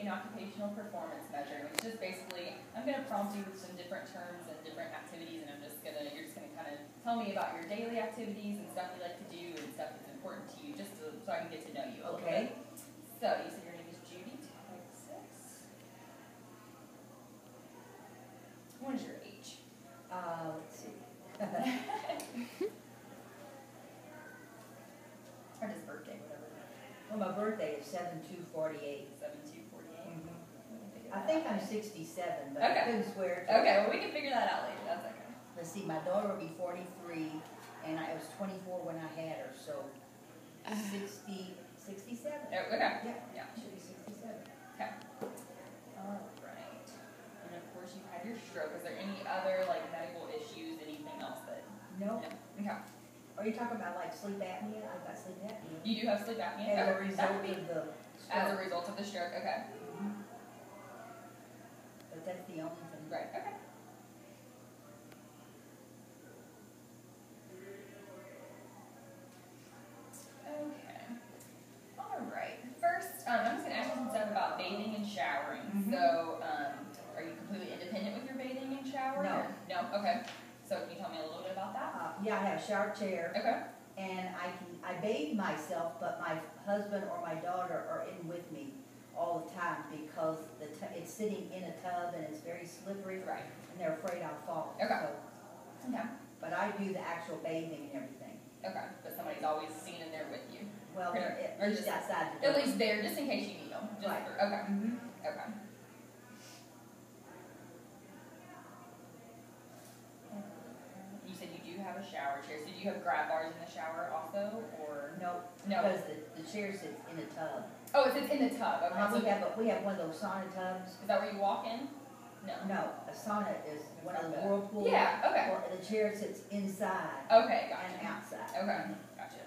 an occupational performance measure, which is just basically, I'm going to prompt you with some different terms and different activities, and you're just going to kind of tell me about your daily activities and stuff you like to do and stuff that's important to you, just so I can get to know you a little bit. So, you said your name is Judy, Texas. What is your age? Let's see. Or just birthday, whatever. Well, my birthday is 7/2/48. 7/2/48. I think I'm 67, but okay. I couldn't swear to okay, well we can figure that out later. That's okay. Let's see, my daughter will be 43, and I was 24 when I had her, so 67. Oh, okay. Yeah, should be 67. Okay. All right. And of course you had your stroke. Is there any other like medical issues, anything else that? No. Okay. Are you talking about like sleep apnea? I've got sleep apnea. You do have sleep apnea? As a result of the stroke. As a result of the stroke, okay. But that's the only thing. Right, okay. Okay. All right. First, I'm just going to ask you some stuff about bathing and showering. So, are you completely independent with your bathing and showering? No. No? Okay. So, can you tell me a little bit about that? Yeah, I have a shower chair. Okay. And I bathe myself, but my husband or my daughter are in with me all the time because it's sitting in a tub and it's very slippery. Right. And they're afraid I'll fall. Okay. So, okay. But I do the actual bathing and everything. Okay. But somebody's always seen in there with you. Well, they're at least outside the door. At least there, just in case you need them. Just right. Okay. Okay. You said you do have a shower chair. So do you have grab bars in the shower also, or no? No. Because the chair sits in a tub. Oh, it sits in the tub. Okay. So we have one of those sauna tubs. Is that where you walk in? No. No, a sauna is one of the whirlpools. Yeah. Okay. Or the chair sits inside. Okay. Gotcha. And outside. Okay. Gotcha.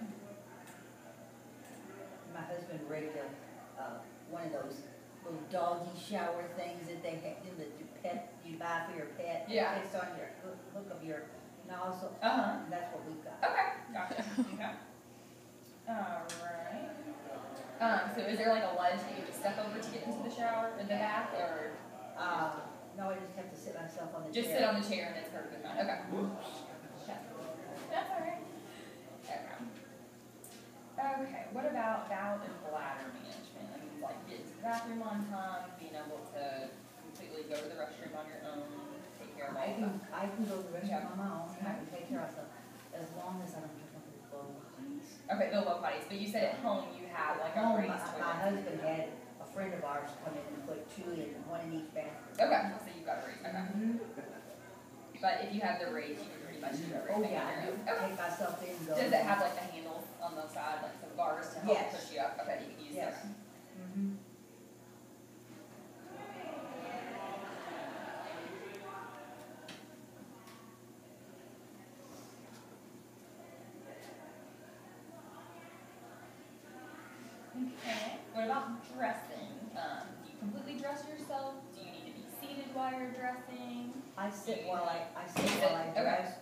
My husband rigged one of those little doggy shower things that they have, you buy for your pet. Yeah. It's on your hook of your nozzle. Uh-huh. That's what we've got. Okay. Gotcha. Okay. All right. So is there like a ledge that you have to step over to get into the shower, in the bath, or? No, I just have to sit myself on the chair. Just sit on the chair and it's perfectly fine. Okay. That's all right. Okay. Okay. What about bowel and bladder management? I mean, like getting to the bathroom on time, being able to completely go to the restroom on your own, take care of all that. I can go to the restroom on my own. I can take care of myself as long as I don't have one of the low potties. Okay, the low potties. But you said at home you have like a raised toilet. My husband had a friend of ours come in and put two in, one in each bathroom. Okay, so you've got a raise. Okay. But if you have the raise, you can pretty much do everything. Oh yeah, okay. Take myself in and go. Does it have like the handles on the side, like some bars to help push you up? Okay, you can use yes. that. Okay. What about dressing? Do you completely dress yourself? Do you need to be seated while you're dressing? I sit while I dress.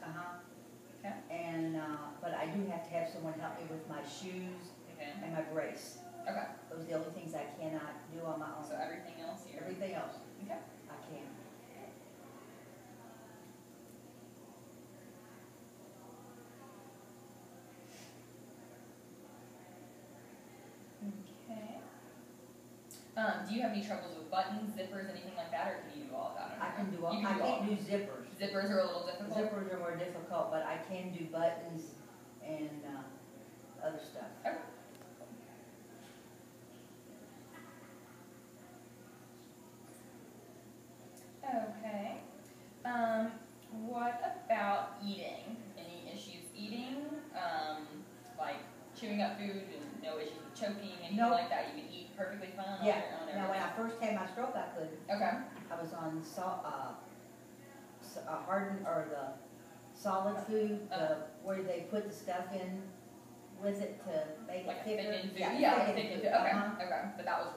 Okay. And but I do have to have someone help me with my shoes and my brace. Okay. Those are the only things I cannot do on my own. So everything else here? Everything else. Okay. I can. Okay. Do you have any troubles with buttons, zippers, anything like that, or can you do all of that? I can do all. I can't do zippers. Zippers are a little difficult. Zippers are more difficult, but I can do buttons and other stuff. Okay. Okay. What about eating? Any issues eating? Like chewing up food and no issues with choking, anything like that? You can eat perfectly fine on your own. Now when I first had my stroke, I could. Okay. I was on hardened or the solid food, where they put the stuff in with it to make like it thicker. Thickened food. Yeah, like thickened food. Okay. Okay. But that was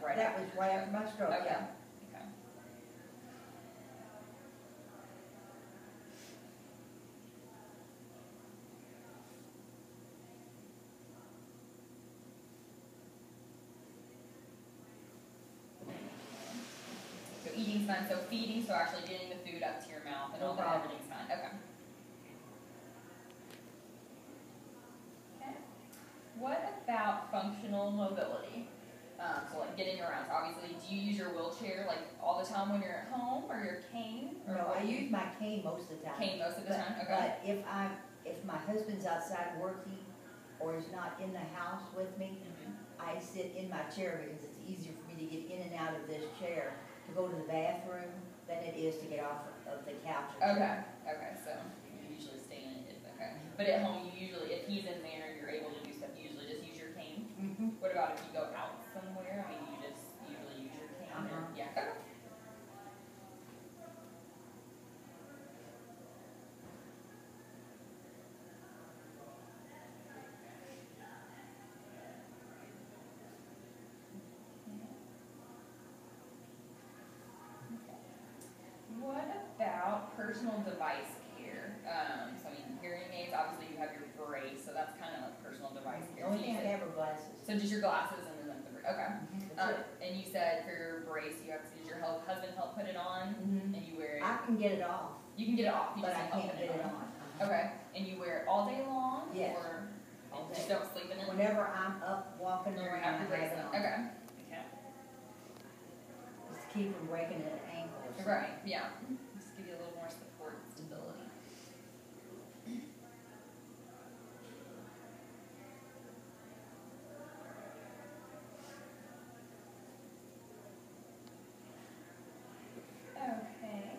right. That was right after my stroke. Okay. Yeah. feeding's fine. So feeding, so actually getting the food up to your mouth and all that, everything's fine. Okay. Okay. What about functional mobility? So like getting around. So obviously, do you use your wheelchair like all the time when you're at home, or your cane? Or No, I use my cane most of the time. Cane most of the time. Okay. But if my husband's outside working or is not in the house with me, I sit in my chair because it's easier for me to get in and out of this chair to go to the bathroom than it is to get off of the couch. Okay. Okay. So you usually stay in it. Okay. But at home, you usually, if he's in there, you're able to do stuff. You usually just use your cane. What about if you go out somewhere? I mean, you just usually use your cane. Or, yeah. Okay. What about personal device care? So I mean, hearing aids, obviously you have your brace, so that's kind of like personal device care. The only thing I have are glasses. So just your glasses and then like the brace. Okay. That's it. And you said for your brace, you have to, did your husband help put it on? And you wear it? I can get it off. You can get it off. You But just I help can't put get it on. Okay. And you wear it all day long? Yes. Or All just day. don't sleep in it? Whenever I'm up walking You around, have I your have brace it on. on. Okay. Okay. Just keep from breaking an ankle or something. Right, yeah. Just give you a little more support and stability. Okay.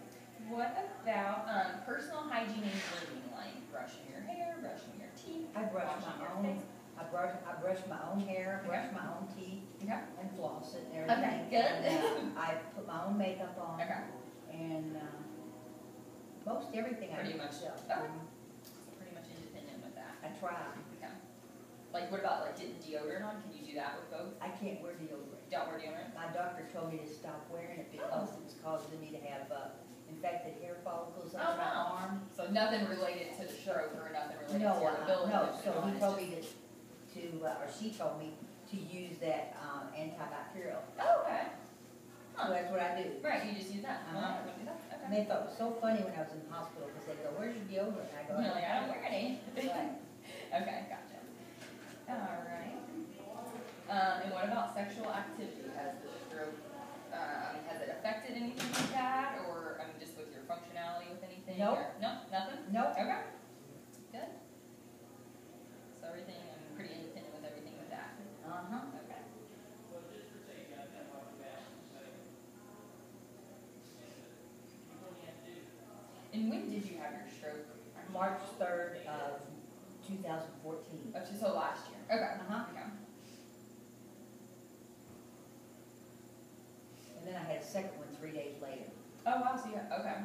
What about personal hygiene and grooming, like brushing your hair, brushing your teeth, I brush washing your my own. face? I brush my own hair, brush my own teeth, Okay. and floss it and everything. Okay, good. And, I put my own makeup on. Okay. And most everything I Pretty do much. myself. Okay. Pretty much independent with that. I try. Okay. Like what about like getting deodorant on? Can you do that with both? I can't wear deodorant. Don't wear deodorant? My doctor told me to stop wearing it because it was causing me to have infected hair follicles under my arm. So nothing related to the stroke or nothing related No, to your ability no. to put So it on, he it's told just- me or she told me to use that antibacterial. Oh, okay. So that's what I do. Right, you just use that. Uh-huh. Well, I wouldn't do that. And Okay. they thought it was so funny when I was in the hospital because they go, "Where's your deodorant?" And I go, You're like, I don't wear any. Right. Okay, gotcha. All right. And what about sexual activity? Has the stroke, has it affected anything like that? Or, I mean, just with your functionality with anything? Nope. Or, no, nothing? Nope. Okay. Good. So everything, I'm pretty independent with everything with that. Uh-huh. Okay. And when did you have your stroke? March 3rd of 2014. Oh, so last year. Okay. Uh-huh. Okay. And then I had a second one 3 days later. Oh, wow, so yeah, okay.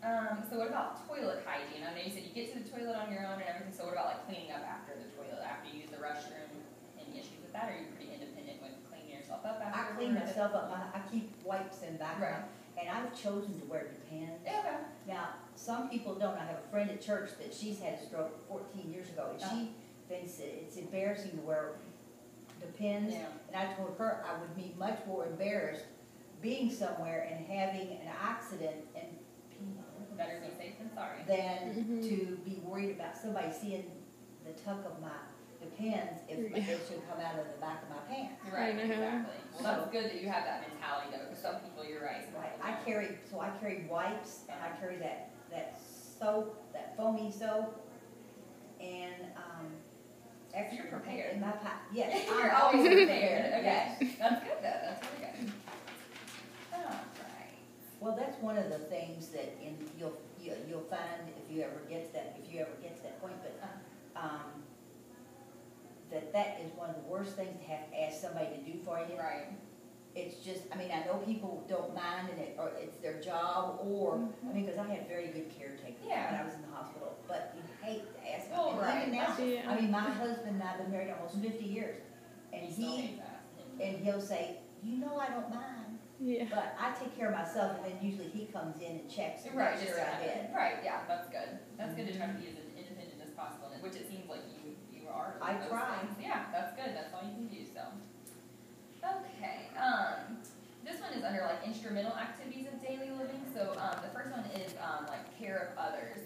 Right. So what about toilet hygiene? I know you said you get to the toilet on your own and everything, so what about like cleaning up after the toilet, after you use the restroom? Any issues with that, or are you pretty independent with cleaning yourself up after? I clean myself up. I keep wipes in back. Right. And I've chosen to wear Depends. Yeah, okay. Now, some people don't. I have a friend at church that she's had a stroke 14 years ago, and she thinks it's embarrassing to wear Depends. Yeah. And I told her I would be much more embarrassed being somewhere and having an accident and Better be safe than sorry. than to be worried about somebody seeing the tuck of my Depends if it should come out of the back of my pants. Right, I know. exactly. Well, that's good that you have that mentality though, because some people, you're right. some Right, people I don't. carry wipes, and I carry that soap, that foamy soap, and, extra You're prepared. in my pack. Yes, You're I'm always prepared. Okay. Yes. That's good though. That's really good. Alright. Well, that's one of the things that you'll find if you ever get to that point, but, that is one of the worst things to have to ask somebody to do for you. Right. It's just, I mean, I know people don't mind or it's their job I mean, because I had very good caretakers when Yeah. I was in the hospital, but you hate to ask them. Well, And right. even now, Yeah. I mean, my husband and I have been married almost 50 years, and You still need that. and he'll say, I don't mind, Yeah. but I take care of myself, and then usually he comes in and checks and Right, makes just sure I to have did. it. Right, yeah, that's good. That's good to try to be as independent as possible, which it seems like you are. I try. Yeah, that's good. That's all you can do. So, okay. This one is under like instrumental activities of daily living. So the first one is like care of others.